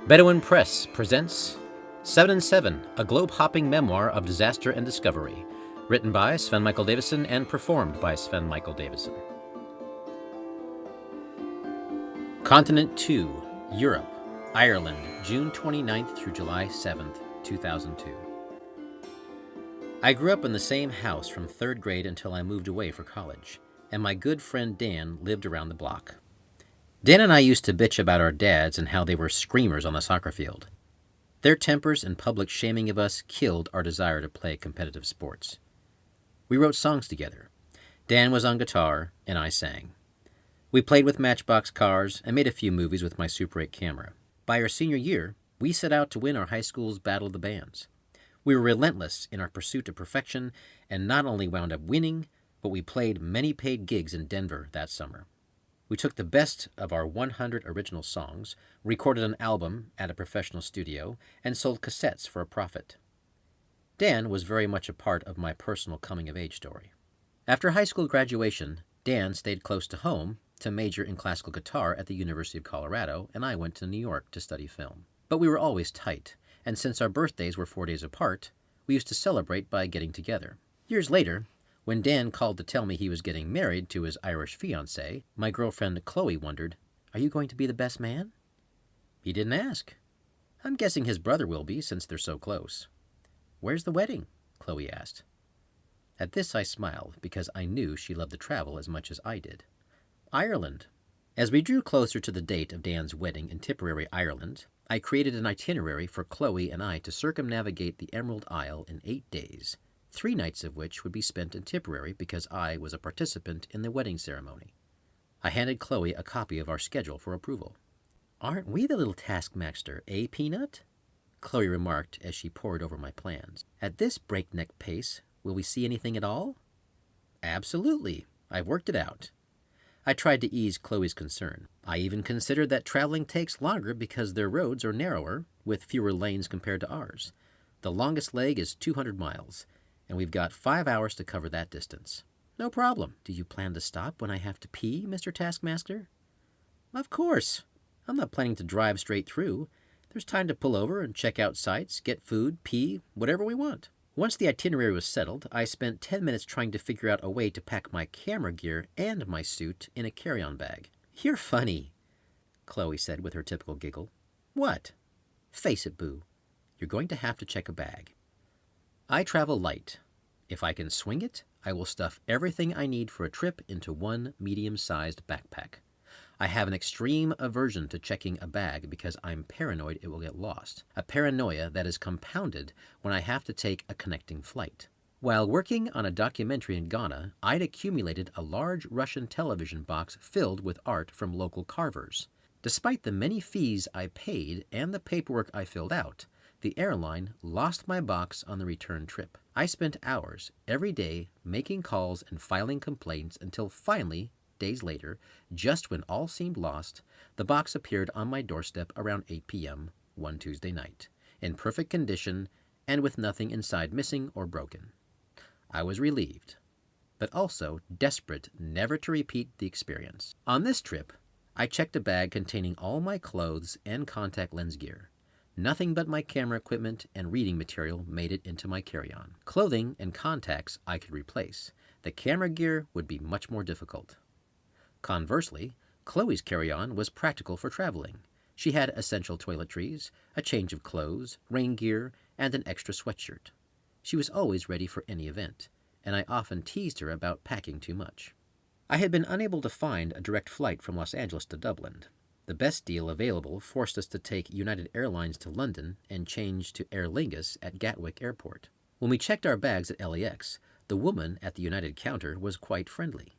Bedouin Press presents 7 and 7, a globe-hopping memoir of disaster and discovery, written by Sven Michael Davison and performed by Sven Michael Davison. Continent 2, Europe, Ireland, June 29th through July 7th, 2002. I grew up in the same house from 3rd grade until I moved away for college, and my good friend Dan lived around the block. Dan and I used to bitch about our dads and how they were screamers on the soccer field. Their tempers and public shaming of us killed our desire to play competitive sports. We wrote songs together. Dan was on guitar, and I sang. We played with Matchbox cars and made a few movies with my Super 8 camera. By our senior year, we set out to win our high school's Battle of the Bands. We were relentless in our pursuit of perfection and not only wound up winning, but we played many paid gigs in Denver that summer. We took the best of our 100 original songs, recorded an album at a professional studio, and sold cassettes for a profit. Dan was very much a part of my personal coming-of-age story. After high school graduation, Dan stayed close to home to major in classical guitar at the University of Colorado, and I went to New York to study film. But we were always tight, and since our birthdays were 4 days apart, we used to celebrate by getting together. Years later, when Dan called to tell me he was getting married to his Irish fiancée, my girlfriend Chloe wondered, "Are you going to be the best man?" He didn't ask. I'm guessing his brother will be, since they're so close. "Where's the wedding?" Chloe asked. At this I smiled, because I knew she loved to travel as much as I did. "Ireland." As we drew closer to the date of Dan's wedding in Tipperary, Ireland, I created an itinerary for Chloe and I to circumnavigate the Emerald Isle in 8 days. 3 nights of which would be spent in Tipperary because I was a participant in the wedding ceremony. I handed Chloe a copy of our schedule for approval. "Aren't we the little taskmaster, Peanut?" Chloe remarked as she pored over my plans. "At this breakneck pace, will we see anything at all?" "Absolutely. I've worked it out." I tried to ease Chloe's concern. I even considered that traveling takes longer because their roads are narrower, with fewer lanes compared to ours. The longest leg is 200 miles. And we've got 5 hours to cover that distance. "No problem. Do you plan to stop when I have to pee, Mr. Taskmaster?" "Of course. I'm not planning to drive straight through. There's time to pull over and check out sights, get food, pee, whatever we want." Once the itinerary was settled, I spent 10 minutes trying to figure out a way to pack my camera gear and my suit in a carry-on bag. "You're funny," Chloe said with her typical giggle. "What?" "Face it, Boo. You're going to have to check a bag. I travel light. If I can swing it, I will stuff everything I need for a trip into one medium-sized backpack. I have an extreme aversion to checking a bag because I'm paranoid it will get lost, a paranoia that is compounded when I have to take a connecting flight. While working on a documentary in Ghana, I'd accumulated a large Russian television box filled with art from local carvers. Despite the many fees I paid and the paperwork I filled out, the airline lost my box on the return trip. I spent hours every day making calls and filing complaints until finally, days later, just when all seemed lost, the box appeared on my doorstep around 8 p.m. one Tuesday night, in perfect condition and with nothing inside missing or broken. I was relieved, but also desperate never to repeat the experience. On this trip, I checked a bag containing all my clothes and contact lens gear. Nothing but my camera equipment and reading material made it into my carry-on. Clothing and contacts I could replace. The camera gear would be much more difficult. Conversely, Chloe's carry-on was practical for traveling. She had essential toiletries, a change of clothes, rain gear, and an extra sweatshirt. She was always ready for any event, and I often teased her about packing too much. I had been unable to find a direct flight from Los Angeles to Dublin. The best deal available forced us to take United Airlines to London and change to Aer Lingus at Gatwick Airport. When we checked our bags at LAX, the woman at the United counter was quite friendly.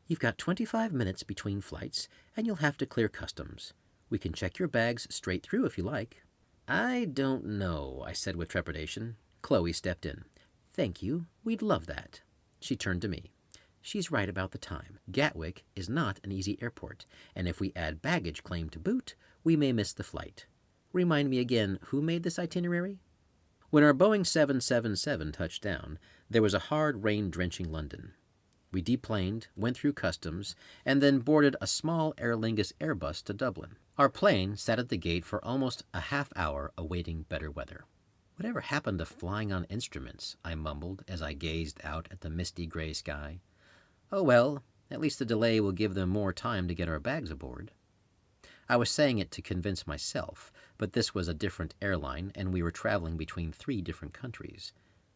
"You've got 25 minutes between flights, and you'll have to clear customs. We can check your bags straight through if you like." "I don't know," I said with trepidation. Chloe stepped in. "Thank you. We'd love that." She turned to me. "She's right about the time. Gatwick is not an easy airport, and if we add baggage claim to boot, we may miss the flight. Remind me again, who made this itinerary?" When our Boeing 777 touched down, there was a hard rain drenching London. We deplaned, went through customs, and then boarded a small Aer Lingus Airbus to Dublin. Our plane sat at the gate for almost a half hour awaiting better weather. "Whatever happened to flying on instruments?" I mumbled as I gazed out at the misty gray sky. "Oh well, at least the delay will give them more time to get our bags aboard." I was saying it to convince myself, but this was a different airline, and we were traveling between 3 different countries.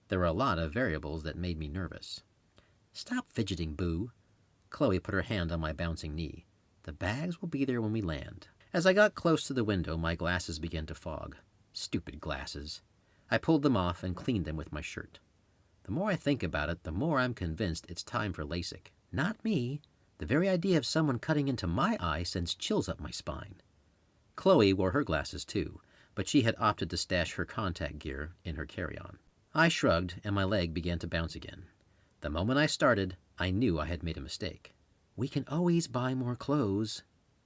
There were a lot of variables that made me nervous. "Stop fidgeting, Boo." Chloe put her hand on my bouncing knee. "The bags will be there when we land." As I got close to the window, my glasses began to fog. Stupid glasses. I pulled them off and cleaned them with my shirt. The more I think about it, the more I'm convinced it's time for LASIK. Not me. The very idea of someone cutting into my eye sends chills up my spine. Chloe wore her glasses too, but she had opted to stash her contact gear in her carry-on. I shrugged, and my leg began to bounce again. The moment I started, I knew I had made a mistake. "We can always buy more clothes,"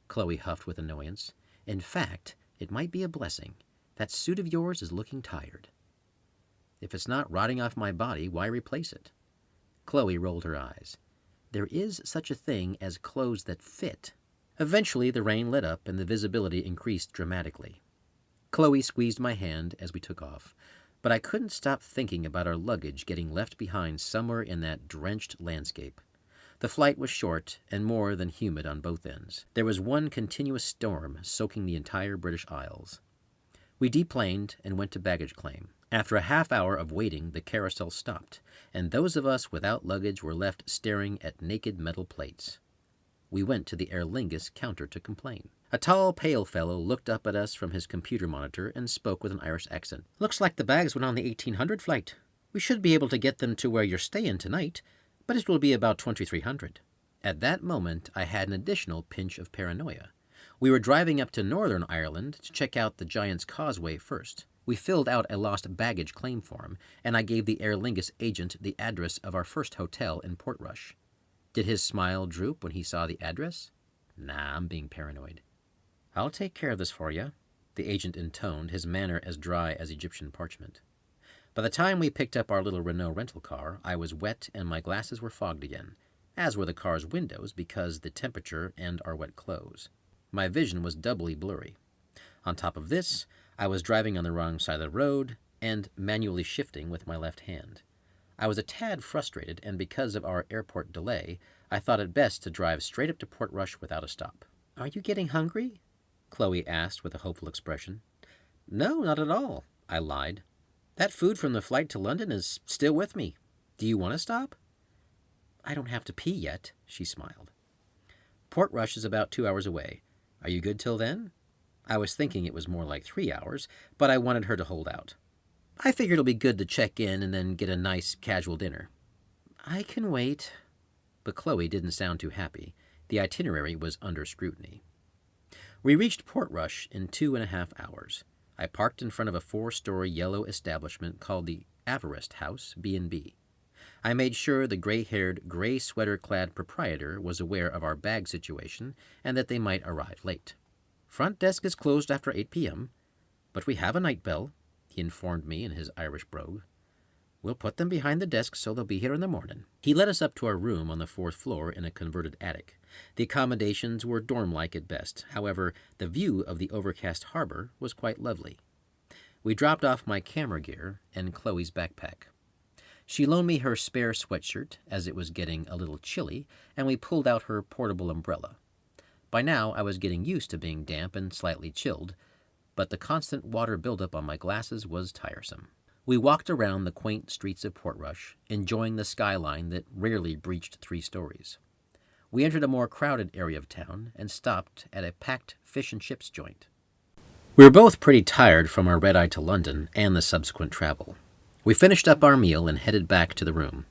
Chloe huffed with annoyance. "In fact, it might be a blessing. That suit of yours is looking tired." "If it's not rotting off my body, why replace it?" Chloe rolled her eyes. "There is such a thing as clothes that fit." Eventually, the rain let up and the visibility increased dramatically. Chloe squeezed my hand as we took off, but I couldn't stop thinking about our luggage getting left behind somewhere in that drenched landscape. The flight was short and more than humid on both ends. There was one continuous storm soaking the entire British Isles. We deplaned and went to baggage claim. After a half hour of waiting, the carousel stopped, and those of us without luggage were left staring at naked metal plates. We went to the Aer Lingus counter to complain. A tall, pale fellow looked up at us from his computer monitor and spoke with an Irish accent. "Looks like the bags went on the 1800 flight. We should be able to get them to where you're staying tonight, but it will be about 2300. At that moment, I had an additional pinch of paranoia. We were driving up to Northern Ireland to check out the Giant's Causeway first. We filled out a lost baggage claim form, and I gave the Aer Lingus agent the address of our first hotel in Portrush. Did his smile droop when he saw the address? Nah, I'm being paranoid. "I'll take care of this for you," the agent intoned, his manner as dry as Egyptian parchment. By the time we picked up our little Renault rental car, I was wet and my glasses were fogged again, as were the car's windows because the temperature and our wet clothes. My vision was doubly blurry. On top of this, I was driving on the wrong side of the road and manually shifting with my left hand. I was a tad frustrated, and because of our airport delay, I thought it best to drive straight up to Portrush without a stop. "Are you getting hungry?" Chloe asked with a hopeful expression. "No, not at all," I lied. "That food from the flight to London is still with me. Do you want to stop?" "I don't have to pee yet," she smiled. "Portrush is about 2 hours away. Are you good till then?" I was thinking it was more like 3 hours, but I wanted her to hold out. "I figured it'll be good to check in and then get a nice casual dinner." "I can wait." But Chloe didn't sound too happy. The itinerary was under scrutiny. We reached Portrush in 2.5 hours. I parked in front of a 4-story yellow establishment called the Averest House B&B. I made sure the gray-haired, gray sweater-clad proprietor was aware of our bag situation and that they might arrive late. "Front desk is closed after 8 p.m., but we have a night bell," he informed me in his Irish brogue. "We'll put them behind the desk so they'll be here in the morning." He led us up to our room on the 4th floor in a converted attic. The accommodations were dorm-like at best. However, the view of the overcast harbor was quite lovely. We dropped off my camera gear and Chloe's backpack. She loaned me her spare sweatshirt as it was getting a little chilly, and we pulled out her portable umbrella. By now, I was getting used to being damp and slightly chilled, but the constant water buildup on my glasses was tiresome. We walked around the quaint streets of Portrush, enjoying the skyline that rarely breached 3 stories. We entered a more crowded area of town and stopped at a packed fish and chips joint. We were both pretty tired from our red-eye to London and the subsequent travel. We finished up our meal and headed back to the room.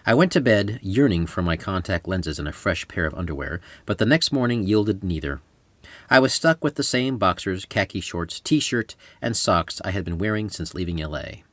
I went to bed yearning for my contact lenses and a fresh pair of underwear, but the next morning yielded neither. I was stuck with the same boxers, khaki shorts, t-shirt, and socks I had been wearing since leaving L.A.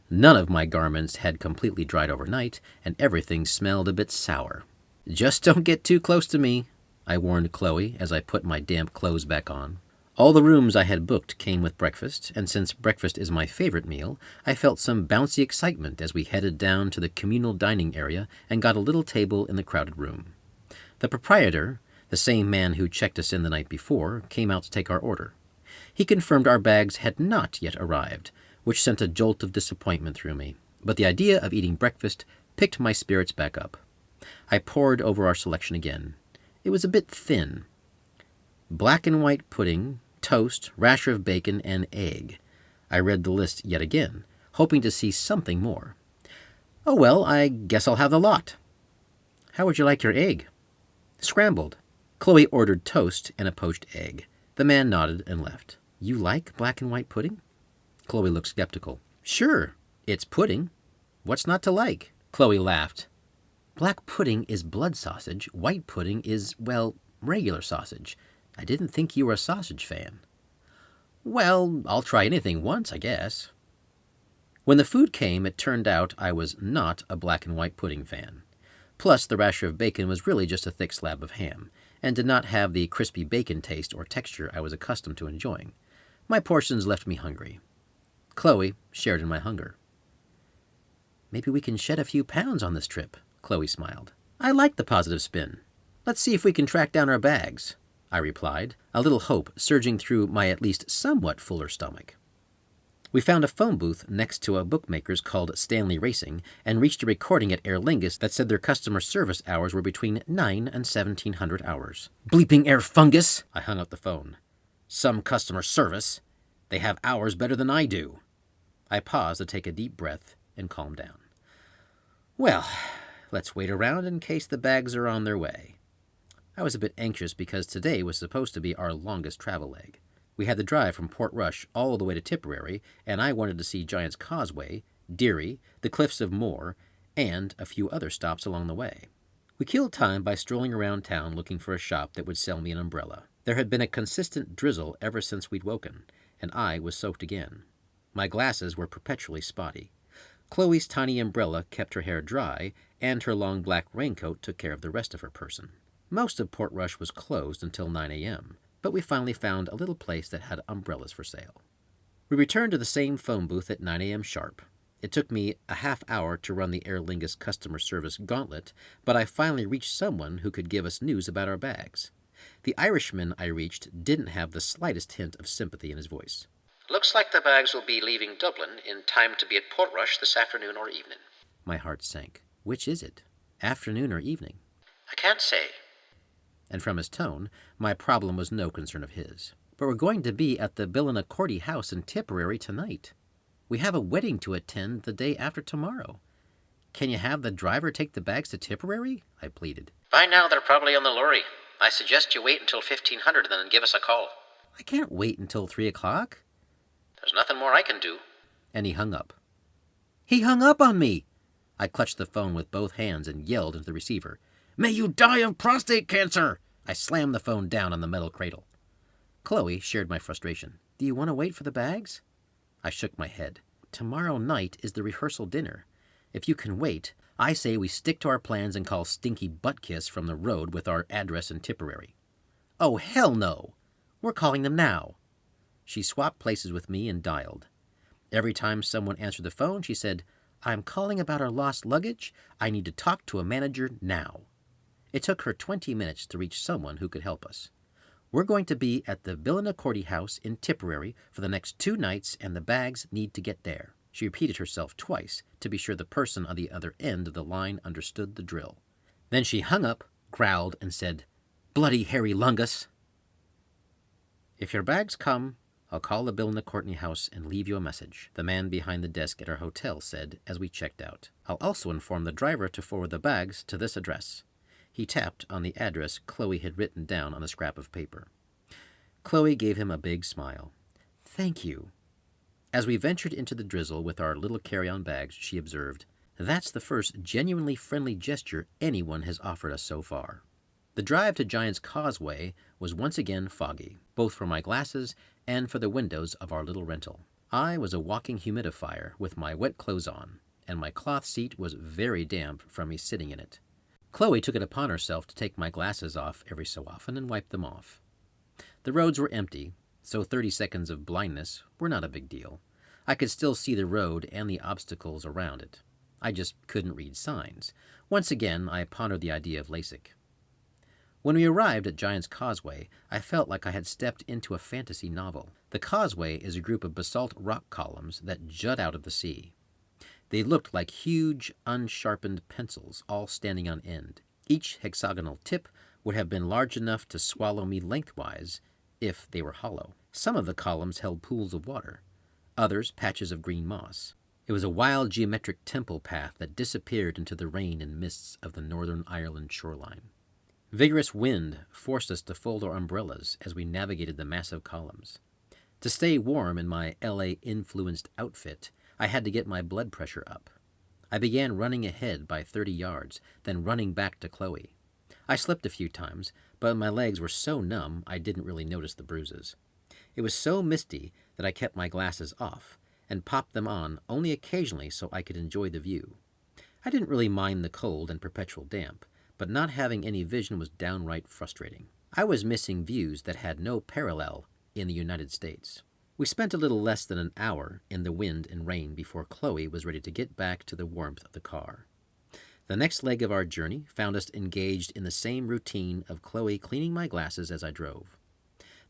None of my garments had completely dried overnight, and everything smelled a bit sour. "Just don't get too close to me," I warned Chloe as I put my damp clothes back on. All the rooms I had booked came with breakfast, and since breakfast is my favorite meal, I felt some bouncy excitement as we headed down to the communal dining area and got a little table in the crowded room. The proprietor, the same man who checked us in the night before, came out to take our order. He confirmed our bags had not yet arrived, which sent a jolt of disappointment through me, but the idea of eating breakfast picked my spirits back up. I pored over our selection again. It was a bit thin. Black and white pudding, toast, rasher of bacon, and egg. I read the list yet again, hoping to see something more. Oh well, I guess I'll have the lot. How would you like your egg? Scrambled. Chloe ordered toast and a poached egg. The man nodded and left. You like black and white pudding? Chloe looked skeptical. Sure, it's pudding. What's not to like? Chloe laughed. Black pudding is blood sausage. White pudding is, well, regular sausage. I didn't think you were a sausage fan. Well, I'll try anything once, I guess. When the food came, it turned out I was not a black and white pudding fan. Plus, the rasher of bacon was really just a thick slab of ham, and did not have the crispy bacon taste or texture I was accustomed to enjoying. My portions left me hungry. Chloe shared in my hunger. Maybe we can shed a few pounds on this trip, Chloe smiled. I like the positive spin. Let's see if we can track down our bags, I replied, a little hope surging through my at least somewhat fuller stomach. We found a phone booth next to a bookmaker's called Stanley Racing and reached a recording at Aer Lingus that said their customer service hours were between 9 and 1700 hours. Bleeping air fungus! I hung up the phone. Some customer service. They have hours better than I do. I paused to take a deep breath and calm down. Well, let's wait around in case the bags are on their way. I was a bit anxious because today was supposed to be our longest travel leg. We had to drive from Port Rush all the way to Tipperary, and I wanted to see Giant's Causeway, Deary, the Cliffs of Moher, and a few other stops along the way. We killed time by strolling around town looking for a shop that would sell me an umbrella. There had been a consistent drizzle ever since we'd woken, and I was soaked again. My glasses were perpetually spotty. Chloe's tiny umbrella kept her hair dry, and her long black raincoat took care of the rest of her person. Most of Port Rush was closed until 9 a.m., but we finally found a little place that had umbrellas for sale. We returned to the same phone booth at 9 a.m. sharp. It took me a half hour to run the Aer Lingus customer service gauntlet, but I finally reached someone who could give us news about our bags. The Irishman I reached didn't have the slightest hint of sympathy in his voice. Looks like the bags will be leaving Dublin in time to be at Port Rush this afternoon or evening. My heart sank. Which is it? Afternoon or evening? I can't say. And from his tone, my problem was no concern of his. But we're going to be at the Billinacorty house in Tipperary tonight. We have a wedding to attend the day after tomorrow. Can you have the driver take the bags to Tipperary? I pleaded. By now they're probably on the lorry. I suggest you wait until 1500 and then give us a call. I can't wait until 3 o'clock. There's nothing more I can do. And he hung up. He hung up on me! I clutched the phone with both hands and yelled into the receiver. May you die of prostate cancer! I slammed the phone down on the metal cradle. Chloe shared my frustration. Do you want to wait for the bags? I shook my head. Tomorrow night is the rehearsal dinner. If you can wait, I say we stick to our plans and call Stinky Buttkiss from the road with our address in Tipperary. Oh, hell no! We're calling them now. She swapped places with me and dialed. Every time someone answered the phone, she said, I'm calling about our lost luggage. I need to talk to a manager now. It took her 20 minutes to reach someone who could help us. We're going to be at the Billinacorty house in Tipperary for the next 2 nights, and the bags need to get there. She repeated herself twice to be sure the person on the other end of the line understood the drill. Then she hung up, growled, and said, Bloody Harry Lungus! If your bags come, I'll call the Billinacorty house and leave you a message, the man behind the desk at our hotel said as we checked out. I'll also inform the driver to forward the bags to this address. He tapped on the address Chloe had written down on a scrap of paper. Chloe gave him a big smile. Thank you. As we ventured into the drizzle with our little carry-on bags, she observed, That's the first genuinely friendly gesture anyone has offered us so far. The drive to Giant's Causeway was once again foggy, both for my glasses and for the windows of our little rental. I was a walking humidifier with my wet clothes on, and my cloth seat was very damp from me sitting in it. Chloe took it upon herself to take my glasses off every so often and wipe them off. The roads were empty, so 30 seconds of blindness were not a big deal. I could still see the road and the obstacles around it. I just couldn't read signs. Once again, I pondered the idea of LASIK. When we arrived at Giant's Causeway, I felt like I had stepped into a fantasy novel. The causeway is a group of basalt rock columns that jut out of the sea. They looked like huge, unsharpened pencils, all standing on end. Each hexagonal tip would have been large enough to swallow me lengthwise if they were hollow. Some of the columns held pools of water, others patches of green moss. It was a wild geometric temple path that disappeared into the rain and mists of the Northern Ireland shoreline. Vigorous wind forced us to fold our umbrellas as we navigated the massive columns. To stay warm in my LA-influenced outfit, I had to get my blood pressure up. I began running ahead by 30 yards, then running back to Chloe. I slipped a few times, but my legs were so numb I didn't really notice the bruises. It was so misty that I kept my glasses off and popped them on only occasionally so I could enjoy the view. I didn't really mind the cold and perpetual damp, but not having any vision was downright frustrating. I was missing views that had no parallel in the United States. We spent a little less than an hour in the wind and rain before Chloe was ready to get back to the warmth of the car. The next leg of our journey found us engaged in the same routine of Chloe cleaning my glasses as I drove.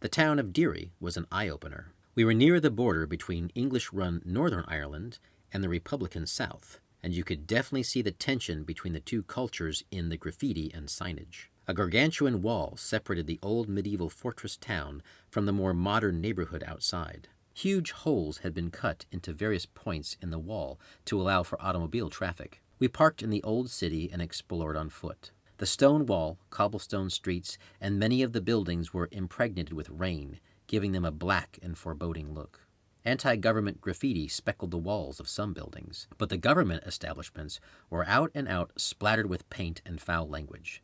The town of Derry was an eye-opener. We were near the border between English-run Northern Ireland and the Republican South, and you could definitely see the tension between the two cultures in the graffiti and signage. A gargantuan wall separated the old medieval fortress town from the more modern neighborhood outside. Huge holes had been cut into various points in the wall to allow for automobile traffic. We parked in the old city and explored on foot. The stone wall, cobblestone streets, and many of the buildings were impregnated with rain, giving them a black and foreboding look. Anti-government graffiti speckled the walls of some buildings, but the government establishments were out and out splattered with paint and foul language.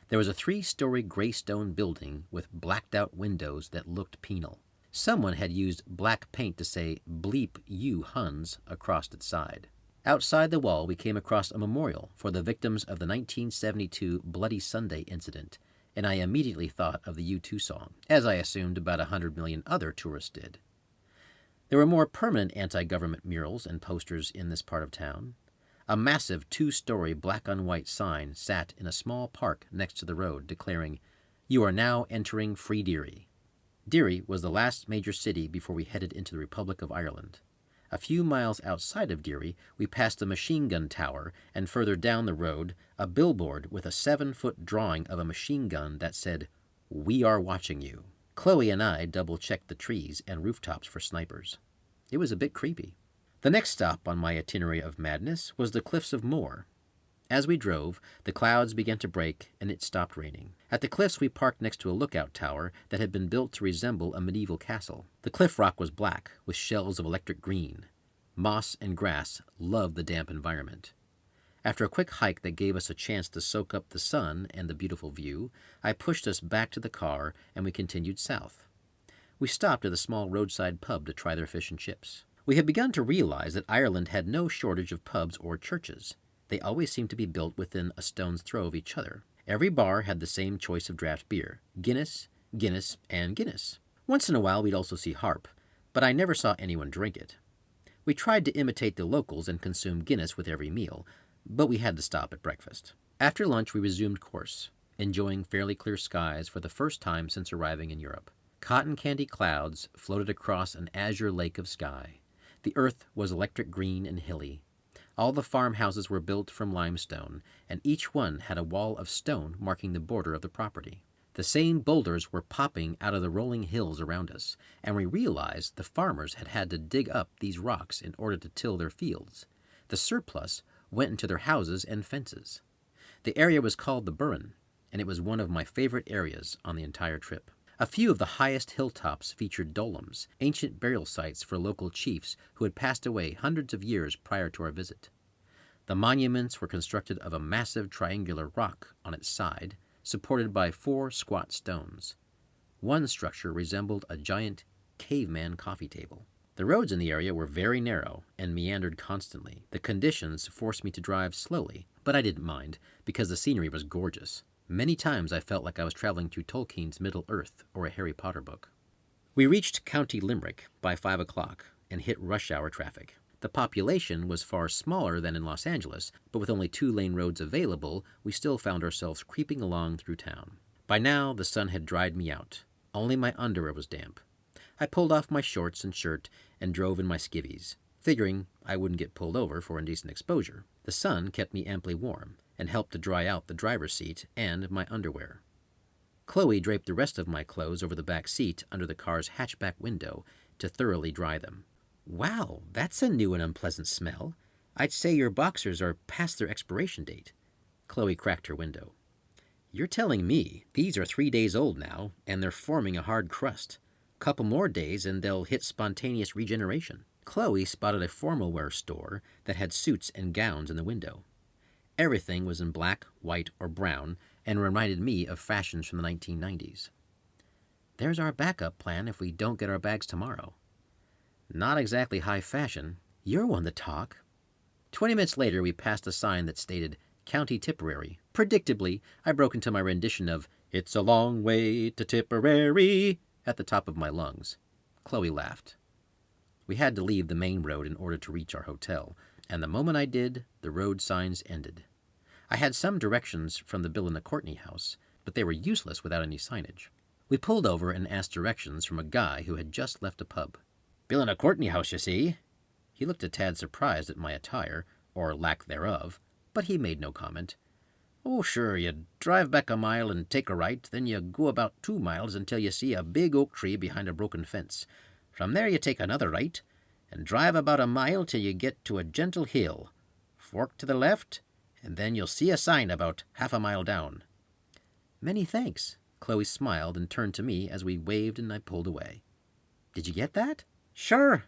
There was a 3-story gray stone building with blacked-out windows that looked penal. Someone had used black paint to say, "Bleep you Huns," across its side. Outside the wall, we came across a memorial for the victims of the 1972 Bloody Sunday incident, and I immediately thought of the U2 song, as I assumed about 100 million other tourists did. There were more permanent anti-government murals and posters in this part of town. A massive 2-story black-on-white sign sat in a small park next to the road, declaring, "You are now entering Free Derry." Derry was the last major city before we headed into the Republic of Ireland. A few miles outside of Derry, we passed a machine gun tower, and further down the road, a billboard with a 7-foot drawing of a machine gun that said, "We are watching you." Chloe and I double-checked the trees and rooftops for snipers. It was a bit creepy. The next stop on my itinerary of madness was the cliffs of Moher. As we drove, the clouds began to break and it stopped raining. At the cliffs, we parked next to a lookout tower that had been built to resemble a medieval castle. The cliff rock was black, with shells of electric green. Moss and grass loved the damp environment. After a quick hike that gave us a chance to soak up the sun and the beautiful view, I pushed us back to the car and we continued south. We stopped at a small roadside pub to try their fish and chips. We had begun to realize that Ireland had no shortage of pubs or churches. They always seemed to be built within a stone's throw of each other. Every bar had the same choice of draft beer: Guinness, Guinness, and Guinness. Once in a while we'd also see Harp, but I never saw anyone drink it. We tried to imitate the locals and consume Guinness with every meal, but we had to stop at breakfast. After lunch we resumed course, enjoying fairly clear skies for the first time since arriving in Europe. Cotton candy clouds floated across an azure lake of sky. The earth was electric green and hilly. All the farmhouses were built from limestone, and each one had a wall of stone marking the border of the property. The same boulders were popping out of the rolling hills around us, and we realized the farmers had had to dig up these rocks in order to till their fields. The surplus went into their houses and fences. The area was called the Burren, and it was one of my favorite areas on the entire trip. A few of the highest hilltops featured dolums, ancient burial sites for local chiefs who had passed away hundreds of years prior to our visit. The monuments were constructed of a massive triangular rock on its side, supported by 4 squat stones. One structure resembled a giant caveman coffee table. The roads in the area were very narrow and meandered constantly. The conditions forced me to drive slowly, but I didn't mind because the scenery was gorgeous. Many times I felt like I was traveling through Tolkien's Middle-earth or a Harry Potter book. We reached County Limerick by 5 o'clock and hit rush hour traffic. The population was far smaller than in Los Angeles, but with only 2-lane roads available, we still found ourselves creeping along through town. By now, the sun had dried me out. Only my underwear was damp. I pulled off my shorts and shirt and drove in my skivvies, figuring I wouldn't get pulled over for indecent exposure. The sun kept me amply warm and helped to dry out the driver's seat and my underwear. Chloe draped the rest of my clothes over the back seat under the car's hatchback window to thoroughly dry them. Wow, that's a new and unpleasant smell. I'd say your boxers are past their expiration date. Chloe cracked her window. You're telling me these are 3 days old now, and they're forming a hard crust. Couple more days and they'll hit spontaneous regeneration. Chloe spotted a formal wear store that had suits and gowns in the window. Everything was in black, white, or brown, and reminded me of fashions from the 1990s. There's our backup plan if we don't get our bags tomorrow. Not exactly high fashion. You're one to talk. 20 minutes later, we passed a sign that stated County Tipperary. Predictably, I broke into my rendition of It's a Long Way to Tipperary at the top of my lungs. Chloe laughed. We had to leave the main road in order to reach our hotel, and the moment I did, the road signs ended. I had some directions from the Bill and the Courtney house, but they were useless without any signage. We pulled over and asked directions from a guy who had just left a pub. Bill and the Courtney house, you see. He looked a tad surprised at my attire, or lack thereof, but he made no comment. Oh, sure, you drive back a mile and take a right, then you go about 2 miles until you see a big oak tree behind a broken fence. From there you take another right, and drive about a mile till you get to a gentle hill. Fork to the left, and then you'll see a sign about half a mile down. Many thanks. Chloe smiled and turned to me as we waved and I pulled away. Did you get that? Sure.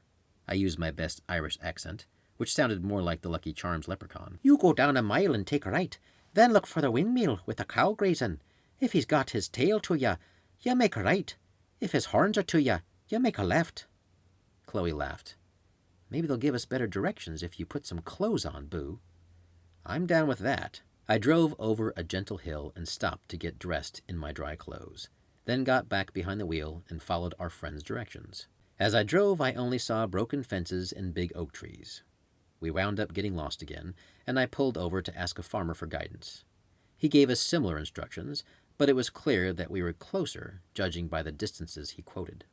I used my best Irish accent, which sounded more like the Lucky Charms leprechaun. You go down a mile and take a right, then look for the windmill with the cow grazing. If he's got his tail to you, you make a right. If his horns are to you, you make a left. Chloe laughed. Maybe they'll give us better directions if you put some clothes on, Boo. I'm down with that. I drove over a gentle hill and stopped to get dressed in my dry clothes, then got back behind the wheel and followed our friend's directions. As I drove, I only saw broken fences and big oak trees. We wound up getting lost again, and I pulled over to ask a farmer for guidance. He gave us similar instructions, but it was clear that we were closer, judging by the distances he quoted.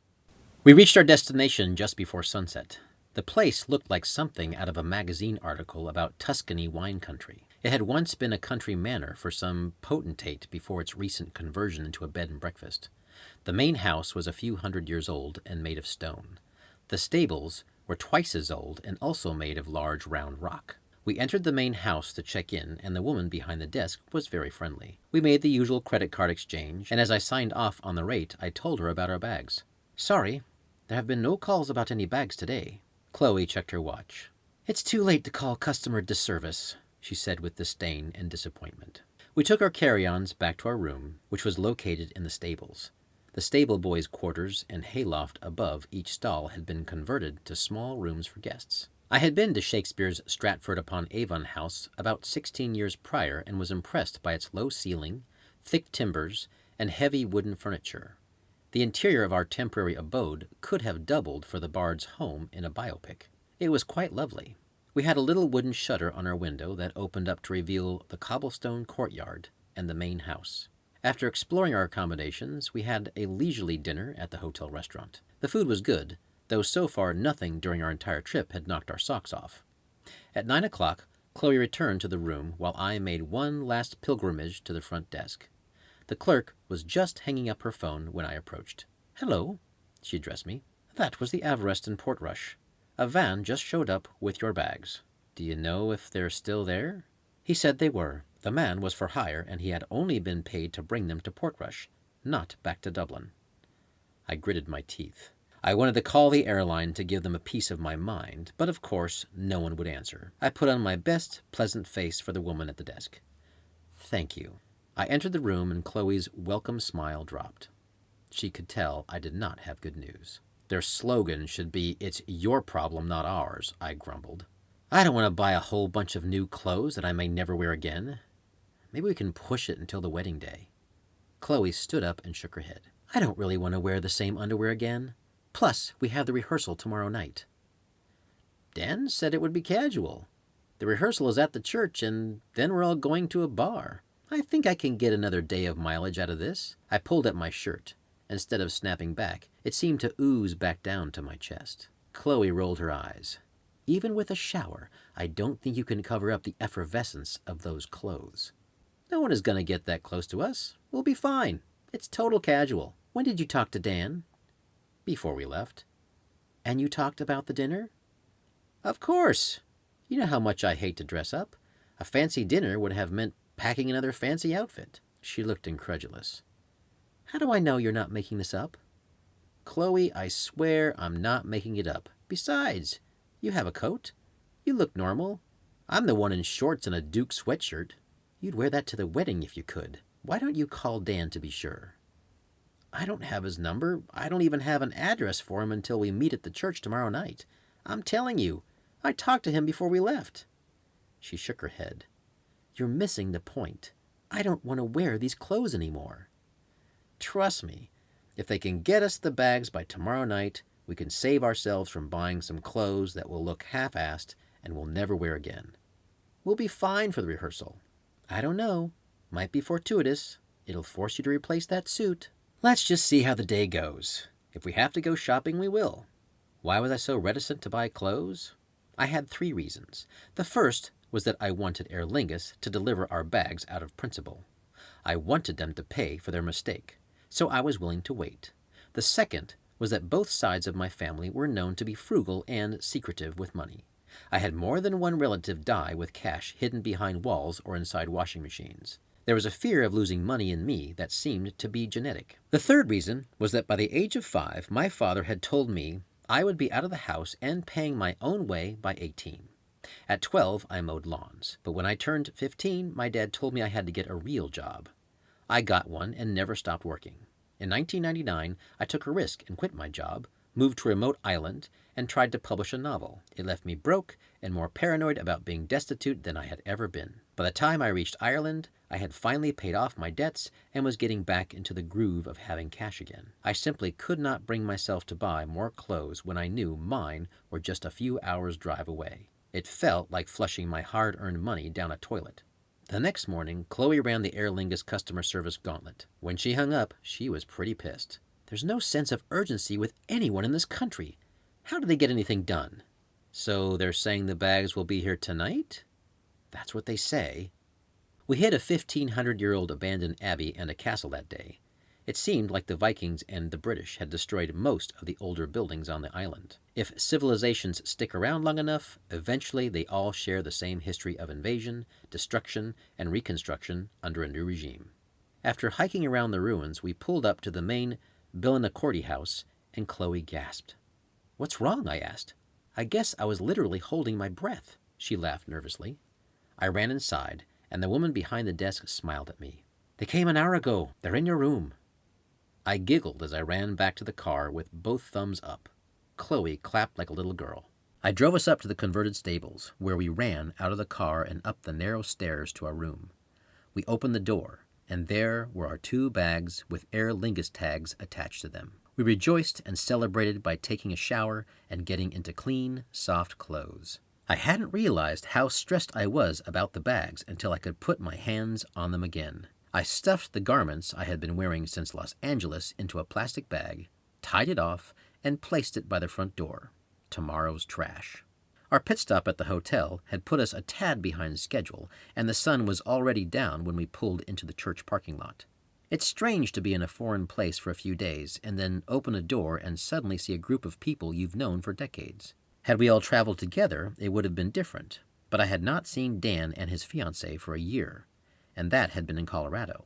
We reached our destination just before sunset. The place looked like something out of a magazine article about Tuscany wine country. It had once been a country manor for some potentate before its recent conversion into a bed and breakfast. The main house was a few hundred years old and made of stone. The stables were twice as old and also made of large round rock. We entered the main house to check in, and the woman behind the desk was very friendly. We made the usual credit card exchange, and as I signed off on the rate, I told her about our bags. Sorry, there have been no calls about any bags today. Chloe checked her watch. It's too late to call customer disservice, she said with disdain and disappointment. We took our carry-ons back to our room, which was located in the stables. The stable boys' quarters and hayloft above each stall had been converted to small rooms for guests. I had been to Shakespeare's Stratford-upon-Avon house about 16 years prior and was impressed by its low ceiling, thick timbers, and heavy wooden furniture. The interior of our temporary abode could have doubled for the bard's home in a biopic. It was quite lovely. We had a little wooden shutter on our window that opened up to reveal the cobblestone courtyard and the main house. After exploring our accommodations, we had a leisurely dinner at the hotel restaurant. The food was good, though so far nothing during our entire trip had knocked our socks off. At 9 o'clock, Chloe returned to the room while I made one last pilgrimage to the front desk. The clerk was just hanging up her phone when I approached. Hello, she addressed me. That was the Everest in Portrush. A van just showed up with your bags. Do you know if they're still there? He said they were. The man was for hire, and he had only been paid to bring them to Portrush, not back to Dublin. I gritted my teeth. I wanted to call the airline to give them a piece of my mind, but of course no one would answer. I put on my best pleasant face for the woman at the desk. Thank you. I entered the room and Chloe's welcome smile dropped. She could tell I did not have good news. Their slogan should be, "It's your problem, not ours," I grumbled. I don't want to buy a whole bunch of new clothes that I may never wear again. Maybe we can push it until the wedding day. Chloe stood up and shook her head. I don't really want to wear the same underwear again. Plus, we have the rehearsal tomorrow night." "Dan said it would be casual. The rehearsal is at the church, and then we're all going to a bar. I think I can get another day of mileage out of this." I pulled at my shirt. Instead of snapping back, it seemed to ooze back down to my chest. Chloe rolled her eyes. "Even with a shower, I don't think you can cover up the effervescence of those clothes." "No one is going to get that close to us. We'll be fine. It's total casual." "When did you talk to Dan?" "Before we left." "And you talked about the dinner?" "Of course. You know how much I hate to dress up. A fancy dinner would have meant packing another fancy outfit." She looked incredulous. "How do I know you're not making this up?" "Chloe, I swear I'm not making it up. Besides, you have a coat. You look normal. I'm the one in shorts and a Duke sweatshirt. You'd wear that to the wedding if you could. Why don't you call Dan to be sure?" "I don't have his number. I don't even have an address for him until we meet at the church tomorrow night. I'm telling you, I talked to him before we left." She shook her head. "You're missing the point. I don't want to wear these clothes anymore." "Trust me, if they can get us the bags by tomorrow night, we can save ourselves from buying some clothes that will look half-assed and we'll never wear again. We'll be fine for the rehearsal." "I don't know. Might be fortuitous. It'll force you to replace that suit." "Let's just see how the day goes. If we have to go shopping, we will." Why was I so reticent to buy clothes? I had 3 reasons. The first was that I wanted Aer Lingus to deliver our bags out of principle. I wanted them to pay for their mistake, so I was willing to wait. The second was that both sides of my family were known to be frugal and secretive with money. I had more than one relative die with cash hidden behind walls or inside washing machines. There was a fear of losing money in me that seemed to be genetic. The third reason was that by the age of 5, my father had told me I would be out of the house and paying my own way by 18. At 12, I mowed lawns, but when I turned 15, my dad told me I had to get a real job. I got one and never stopped working. In 1999, I took a risk and quit my job, moved to a remote island, and tried to publish a novel. It left me broke and more paranoid about being destitute than I had ever been. By the time I reached Ireland, I had finally paid off my debts and was getting back into the groove of having cash again. I simply could not bring myself to buy more clothes when I knew mine were just a few hours' drive away. It felt like flushing my hard-earned money down a toilet. The next morning, Chloe ran the Aer Lingus customer service gauntlet. When she hung up, she was pretty pissed. "There's no sense of urgency with anyone in this country. How do they get anything done?" "So they're saying the bags will be here tonight?" "That's what they say." We hit a 1,500-year-old abandoned abbey and a castle that day. It seemed like the Vikings and the British had destroyed most of the older buildings on the island. If civilizations stick around long enough, eventually they all share the same history of invasion, destruction, and reconstruction under a new regime. After hiking around the ruins, we pulled up to the main Billinaccordy house, and Chloe gasped. "What's wrong?" I asked. "I guess I was literally holding my breath." She laughed nervously. I ran inside, and the woman behind the desk smiled at me. "They came an hour ago. They're in your room." I giggled as I ran back to the car with both thumbs up. Chloe clapped like a little girl. I drove us up to the converted stables, where we ran out of the car and up the narrow stairs to our room. We opened the door, and there were our 2 bags with Aer Lingus tags attached to them. We rejoiced and celebrated by taking a shower and getting into clean, soft clothes. I hadn't realized how stressed I was about the bags until I could put my hands on them again. I stuffed the garments I had been wearing since Los Angeles into a plastic bag, tied it off, and placed it by the front door. Tomorrow's trash. Our pit stop at the hotel had put us a tad behind schedule, and the sun was already down when we pulled into the church parking lot. It's strange to be in a foreign place for a few days and then open a door and suddenly see a group of people you've known for decades. Had we all traveled together, it would have been different, but I had not seen Dan and his fiancée for a year, and that had been in Colorado.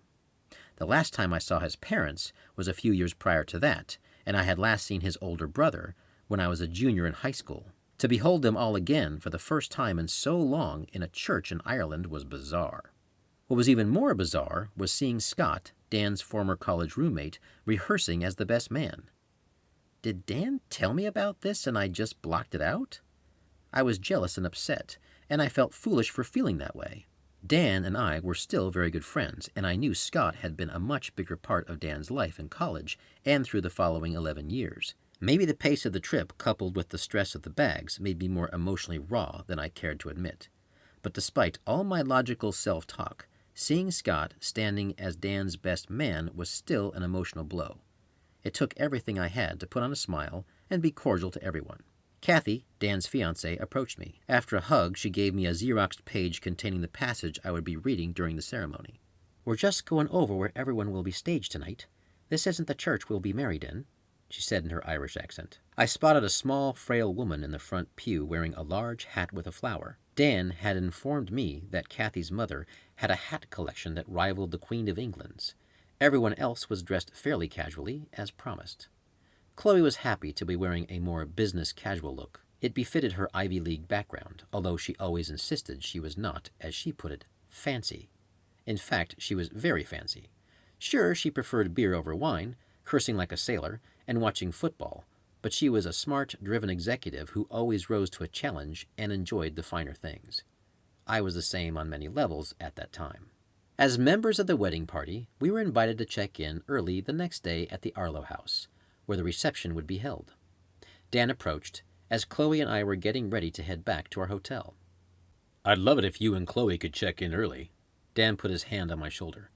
The last time I saw his parents was a few years prior to that, and I had last seen his older brother when I was a junior in high school. To behold them all again for the first time in so long in a church in Ireland was bizarre. What was even more bizarre was seeing Scott, Dan's former college roommate, rehearsing as the best man. Did Dan tell me about this and I just blocked it out? I was jealous and upset, and I felt foolish for feeling that way. Dan and I were still very good friends, and I knew Scott had been a much bigger part of Dan's life in college and through the following 11 years. Maybe the pace of the trip, coupled with the stress of the bags, made me more emotionally raw than I cared to admit. But despite all my logical self-talk, seeing Scott standing as Dan's best man was still an emotional blow. It took everything I had to put on a smile and be cordial to everyone. Kathy, Dan's fiancée, approached me. After a hug, she gave me a Xeroxed page containing the passage I would be reading during the ceremony. "We're just going over where everyone will be staged tonight. This isn't the church we'll be married in," she said in her Irish accent. I spotted a small, frail woman in the front pew wearing a large hat with a flower. Dan had informed me that Kathy's mother had a hat collection that rivaled the Queen of England's. Everyone else was dressed fairly casually, as promised. Chloe was happy to be wearing a more business casual look. It befitted her Ivy League background, although she always insisted she was not, as she put it, fancy. In fact, she was very fancy. Sure, she preferred beer over wine, cursing like a sailor, and watching football, but she was a smart, driven executive who always rose to a challenge and enjoyed the finer things. I was the same on many levels at that time. As members of the wedding party, we were invited to check in early the next day at the Arlo house, where the reception would be held. Dan approached as Chloe and I were getting ready to head back to our hotel. "I'd love it if you and Chloe could check in early." Dan put his hand on my shoulder.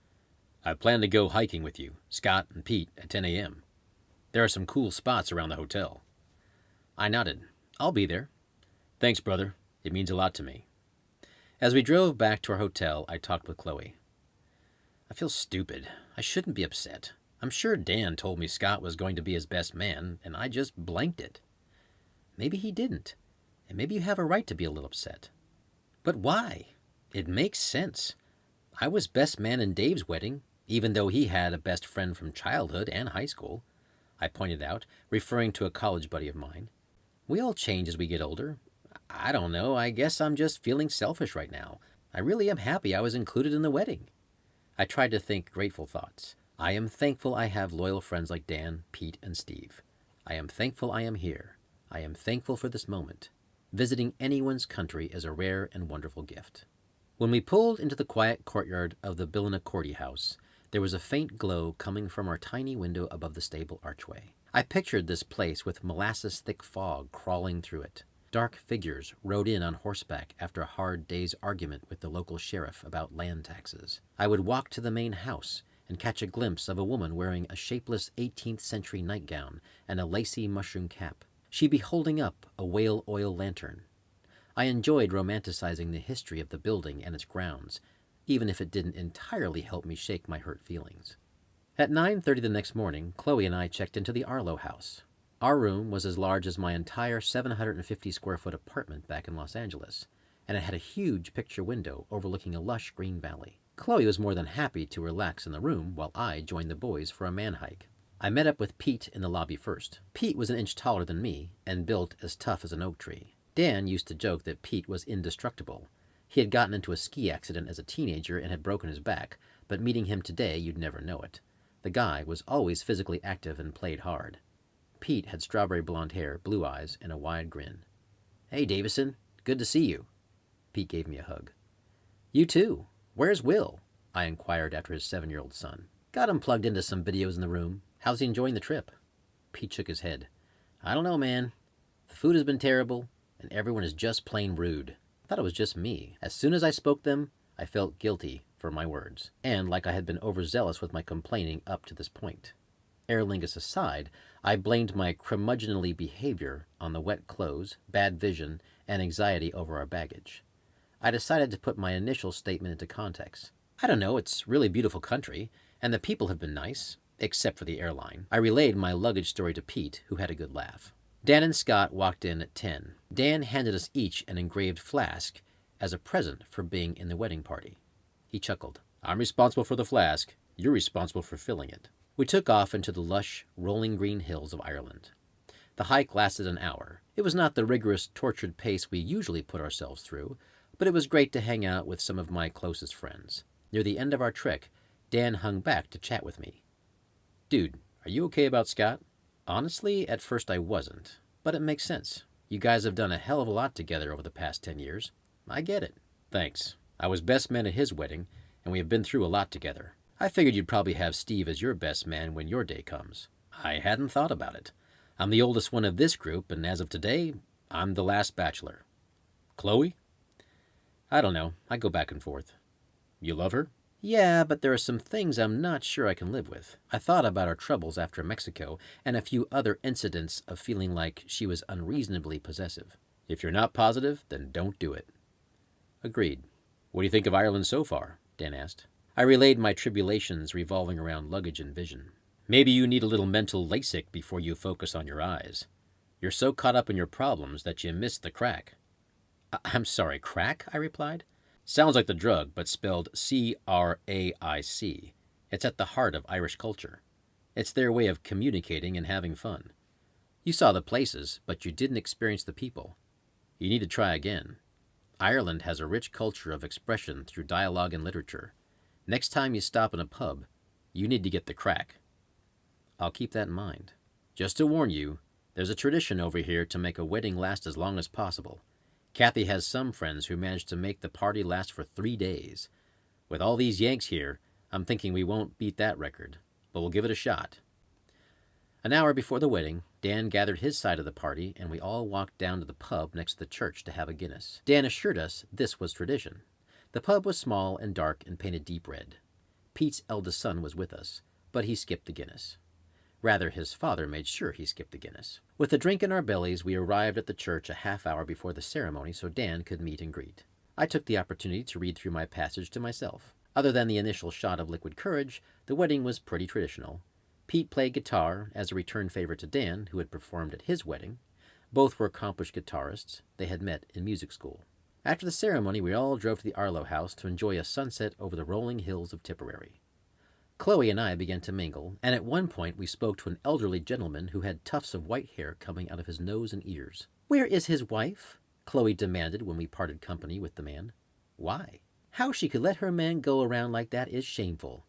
"I plan to go hiking with you, Scott and Pete, at 10 a.m. There are some cool spots around the hotel." I nodded. "I'll be there." "Thanks, brother. It means a lot to me." As we drove back to our hotel, I talked with Chloe. "I feel stupid. I shouldn't be upset. I'm sure Dan told me Scott was going to be his best man, and I just blanked it." "Maybe he didn't, and maybe you have a right to be a little upset." "But why? It makes sense. I was best man in Dave's wedding, even though he had a best friend from childhood and high school," I pointed out, referring to a college buddy of mine. "We all change as we get older. I don't know, I guess I'm just feeling selfish right now. I really am happy I was included in the wedding." I tried to think grateful thoughts. I am thankful I have loyal friends like Dan, Pete, and Steve. I am thankful I am here. I am thankful for this moment. Visiting anyone's country is a rare and wonderful gift. When we pulled into the quiet courtyard of the Billinacordy house, there was a faint glow coming from our tiny window above the stable archway. I pictured this place with molasses-thick fog crawling through it. Dark figures rode in on horseback after a hard day's argument with the local sheriff about land taxes. I would walk to the main house and catch a glimpse of a woman wearing a shapeless 18th century nightgown and a lacy mushroom cap. She'd be holding up a whale oil lantern. I enjoyed romanticizing the history of the building and its grounds, even if it didn't entirely help me shake my hurt feelings. At 9:30 the next morning, Chloe and I checked into the Arlo house. Our room was as large as my entire 750-square-foot apartment back in Los Angeles, and it had a huge picture window overlooking a lush green valley. Chloe was more than happy to relax in the room while I joined the boys for a man hike. I met up with Pete in the lobby first. Pete was an inch taller than me and built as tough as an oak tree. Dan used to joke that Pete was indestructible. He had gotten into a ski accident as a teenager and had broken his back, but meeting him today, you'd never know it. The guy was always physically active and played hard. Pete had strawberry blonde hair, blue eyes, and a wide grin. "Hey, Davison. Good to see you." Pete gave me a hug. "You too. Where's Will?" I inquired after his 7-year-old son. "Got him plugged into some videos in the room. How's he enjoying the trip?" Pete shook his head. "I don't know, man. The food has been terrible, and everyone is just plain rude." I thought it was just me. As soon as I spoke them, I felt guilty for my words, and like I had been overzealous with my complaining up to this point. Aer Lingus aside, I blamed my curmudgeonly behavior on the wet clothes, bad vision, and anxiety over our baggage. I decided to put my initial statement into context. "I don't know, it's really beautiful country, and the people have been nice, except for the airline." I relayed my luggage story to Pete, who had a good laugh. Dan and Scott walked in at 10. Dan handed us each an engraved flask as a present for being in the wedding party. He chuckled. "I'm responsible for the flask. You're responsible for filling it." We took off into the lush, rolling green hills of Ireland. The hike lasted an hour. It was not the rigorous, tortured pace we usually put ourselves through, but it was great to hang out with some of my closest friends. Near the end of our trek, Dan hung back to chat with me. "Dude, are you okay about Scott?" Honestly, at first I wasn't, but it makes sense. You guys have done a hell of a lot together over the past 10 years. I get it. Thanks. I was best man at his wedding, and we have been through a lot together. I figured you'd probably have Steve as your best man when your day comes. I hadn't thought about it. I'm the oldest one of this group, and as of today, I'm the last bachelor. Chloe? I don't know. I go back and forth. You love her? Yeah, but there are some things I'm not sure I can live with. I thought about our troubles after Mexico and a few other incidents of feeling like she was unreasonably possessive. If you're not positive, then don't do it. Agreed. What do you think of Ireland so far? Dan asked. I relayed my tribulations revolving around luggage and vision. Maybe you need a little mental LASIK before you focus on your eyes. You're so caught up in your problems that you miss the crack. I'm sorry, crack? I replied. Sounds like the drug, but spelled Craic. It's at the heart of Irish culture. It's their way of communicating and having fun. You saw the places, but you didn't experience the people. You need to try again. Ireland has a rich culture of expression through dialogue and literature. Next time you stop in a pub, you need to get the crack. I'll keep that in mind. Just to warn you, there's a tradition over here to make a wedding last as long as possible. Kathy has some friends who managed to make the party last for 3 days. With all these Yanks here, I'm thinking we won't beat that record, but we'll give it a shot. An hour before the wedding, Dan gathered his side of the party, and we all walked down to the pub next to the church to have a Guinness. Dan assured us this was tradition. The pub was small and dark and painted deep red. Pete's eldest son was with us, but he skipped the Guinness. Rather, his father made sure he skipped the Guinness. With a drink in our bellies, we arrived at the church a half hour before the ceremony so Dan could meet and greet. I took the opportunity to read through my passage to myself. Other than the initial shot of liquid courage, the wedding was pretty traditional. Pete played guitar as a return favor to Dan, who had performed at his wedding. Both were accomplished guitarists. They had met in music school. After the ceremony, we all drove to the Arlo house to enjoy a sunset over the rolling hills of Tipperary. Chloe and I began to mingle, and at one point we spoke to an elderly gentleman who had tufts of white hair coming out of his nose and ears. "Where is his wife?" Chloe demanded when we parted company with the man. "Why? How she could let her man go around like that is shameful.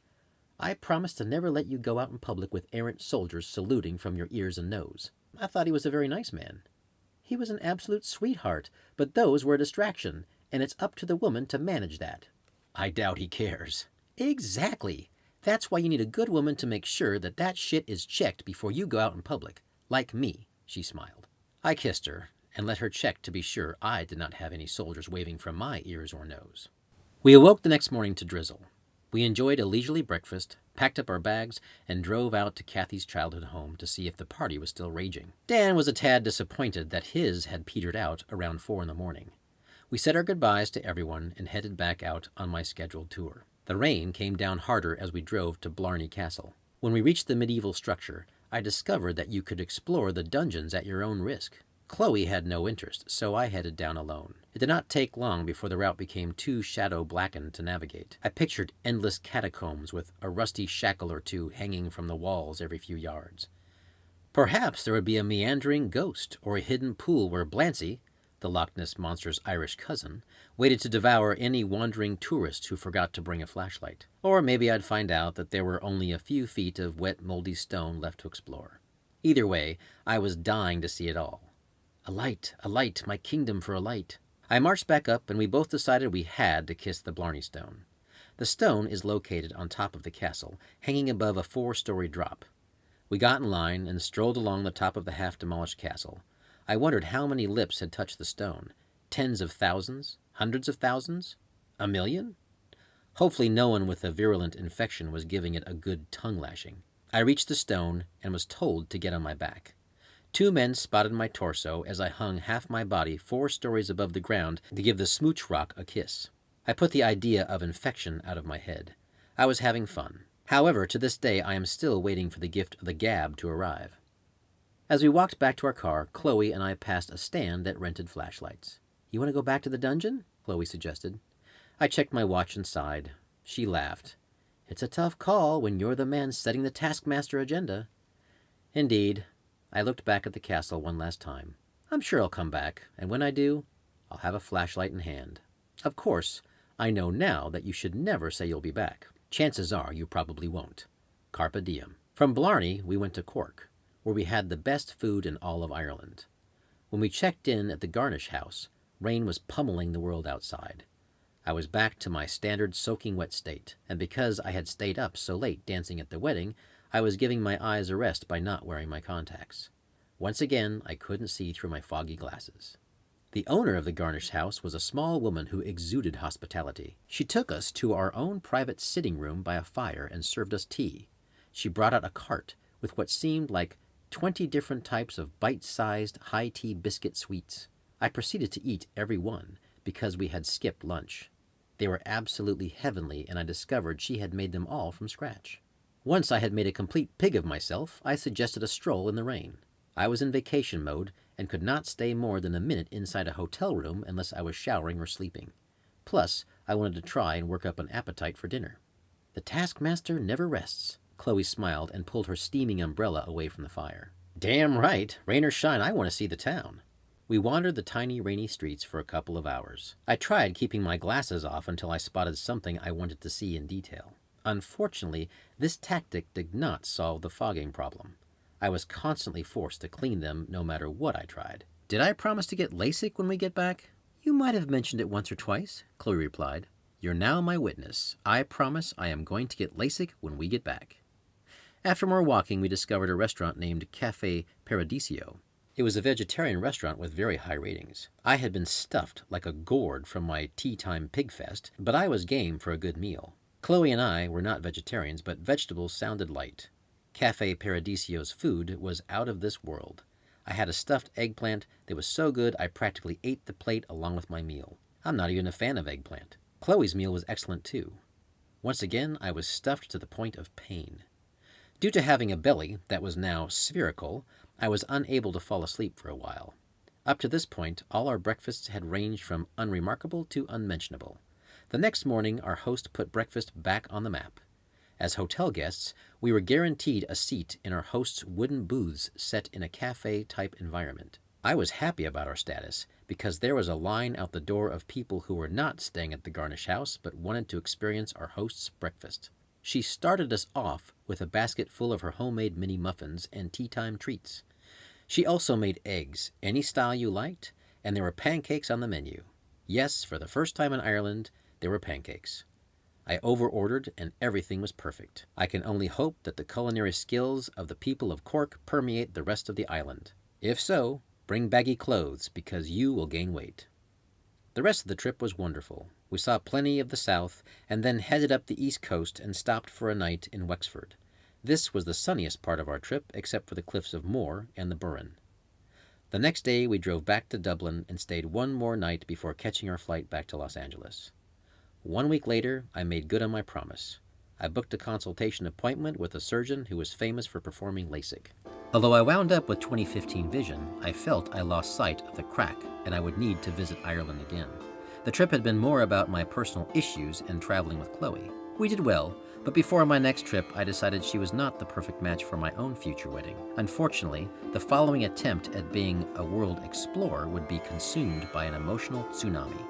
I promised to never let you go out in public with errant soldiers saluting from your ears and nose. I thought he was a very nice man." "He was an absolute sweetheart, but those were a distraction, and it's up to the woman to manage that." "I doubt he cares." "Exactly. That's why you need a good woman to make sure that that shit is checked before you go out in public. Like me," she smiled. I kissed her and let her check to be sure I did not have any soldiers waving from my ears or nose. We awoke the next morning to drizzle. We enjoyed a leisurely breakfast, packed up our bags, and drove out to Kathy's childhood home to see if the party was still raging. Dan was a tad disappointed that his had petered out around 4 a.m. We said our goodbyes to everyone and headed back out on my scheduled tour. The rain came down harder as we drove to Blarney Castle. When we reached the medieval structure, I discovered that you could explore the dungeons at your own risk. Chloe had no interest, so I headed down alone. It did not take long before the route became too shadow-blackened to navigate. I pictured endless catacombs with a rusty shackle or two hanging from the walls every few yards. Perhaps there would be a meandering ghost or a hidden pool where Blancy, the Loch Ness Monster's Irish cousin, waited to devour any wandering tourist who forgot to bring a flashlight. Or maybe I'd find out that there were only a few feet of wet, moldy stone left to explore. Either way, I was dying to see it all. A light, my kingdom for a light. I marched back up, and we both decided we had to kiss the Blarney Stone. The stone is located on top of the castle, hanging above a 4-story drop. We got in line and strolled along the top of the half-demolished castle. I wondered how many lips had touched the stone. Tens of thousands? Hundreds of thousands? 1,000,000? Hopefully no one with a virulent infection was giving it a good tongue-lashing. I reached the stone and was told to get on my back. 2 men spotted my torso as I hung half my body 4 stories above the ground to give the smooch rock a kiss. I put the idea of infection out of my head. I was having fun. However, to this day I am still waiting for the gift of the gab to arrive. As we walked back to our car, Chloe and I passed a stand that rented flashlights. "You want to go back to the dungeon?" Chloe suggested. I checked my watch and sighed. She laughed. "It's a tough call when you're the man setting the taskmaster agenda." Indeed. I looked back at the castle one last time. I'm sure I'll come back, and when I do, I'll have a flashlight in hand. Of course, I know now that you should never say you'll be back. Chances are you probably won't. Carpe diem. From Blarney, we went to Cork, where we had the best food in all of Ireland. When we checked in at the Garnish House, rain was pummeling the world outside. I was back to my standard soaking wet state, and because I had stayed up so late dancing at the wedding, I was giving my eyes a rest by not wearing my contacts. Once again, I couldn't see through my foggy glasses. The owner of the garnished house was a small woman who exuded hospitality. She took us to our own private sitting room by a fire and served us tea. She brought out a cart with what seemed like 20 different types of bite-sized high tea biscuit sweets. I proceeded to eat every one because we had skipped lunch. They were absolutely heavenly, and I discovered she had made them all from scratch. Once I had made a complete pig of myself, I suggested a stroll in the rain. I was in vacation mode and could not stay more than a minute inside a hotel room unless I was showering or sleeping. Plus, I wanted to try and work up an appetite for dinner. The taskmaster never rests. Chloe smiled and pulled her steaming umbrella away from the fire. Damn right, rain or shine, I want to see the town. We wandered the tiny rainy streets for a couple of hours. I tried keeping my glasses off until I spotted something I wanted to see in detail. Unfortunately, this tactic did not solve the fogging problem. I was constantly forced to clean them no matter what I tried. Did I promise to get LASIK when we get back? You might have mentioned it once or twice, Chloe replied. You're now my witness. I promise I am going to get LASIK when we get back. After more walking, we discovered a restaurant named Cafe Paradiso. It was a vegetarian restaurant with very high ratings. I had been stuffed like a gourd from my tea time pig fest, but I was game for a good meal. Chloe and I were not vegetarians, but vegetables sounded light. Cafe Paradiso's food was out of this world. I had a stuffed eggplant that was so good I practically ate the plate along with my meal. I'm not even a fan of eggplant. Chloe's meal was excellent too. Once again, I was stuffed to the point of pain. Due to having a belly that was now spherical, I was unable to fall asleep for a while. Up to this point, all our breakfasts had ranged from unremarkable to unmentionable. The next morning, our host put breakfast back on the map. As hotel guests, we were guaranteed a seat in our host's wooden booths set in a cafe-type environment. I was happy about our status because there was a line out the door of people who were not staying at the garnished house but wanted to experience our host's breakfast. She started us off with a basket full of her homemade mini muffins and tea time treats. She also made eggs, any style you liked, and there were pancakes on the menu. Yes, for the first time in Ireland, there were pancakes. I over-ordered and everything was perfect. I can only hope that the culinary skills of the people of Cork permeate the rest of the island. If so, bring baggy clothes because you will gain weight. The rest of the trip was wonderful. We saw plenty of the south and then headed up the east coast and stopped for a night in Wexford. This was the sunniest part of our trip except for the cliffs of Moher and the Burren. The next day we drove back to Dublin and stayed one more night before catching our flight back to Los Angeles. 1 week later, I made good on my promise. I booked a consultation appointment with a surgeon who was famous for performing LASIK. Although I wound up with 20/15 vision, I felt I lost sight of the Craic and I would need to visit Ireland again. The trip had been more about my personal issues and traveling with Chloe. We did well, but before my next trip, I decided she was not the perfect match for my own future wedding. Unfortunately, the following attempt at being a world explorer would be consumed by an emotional tsunami.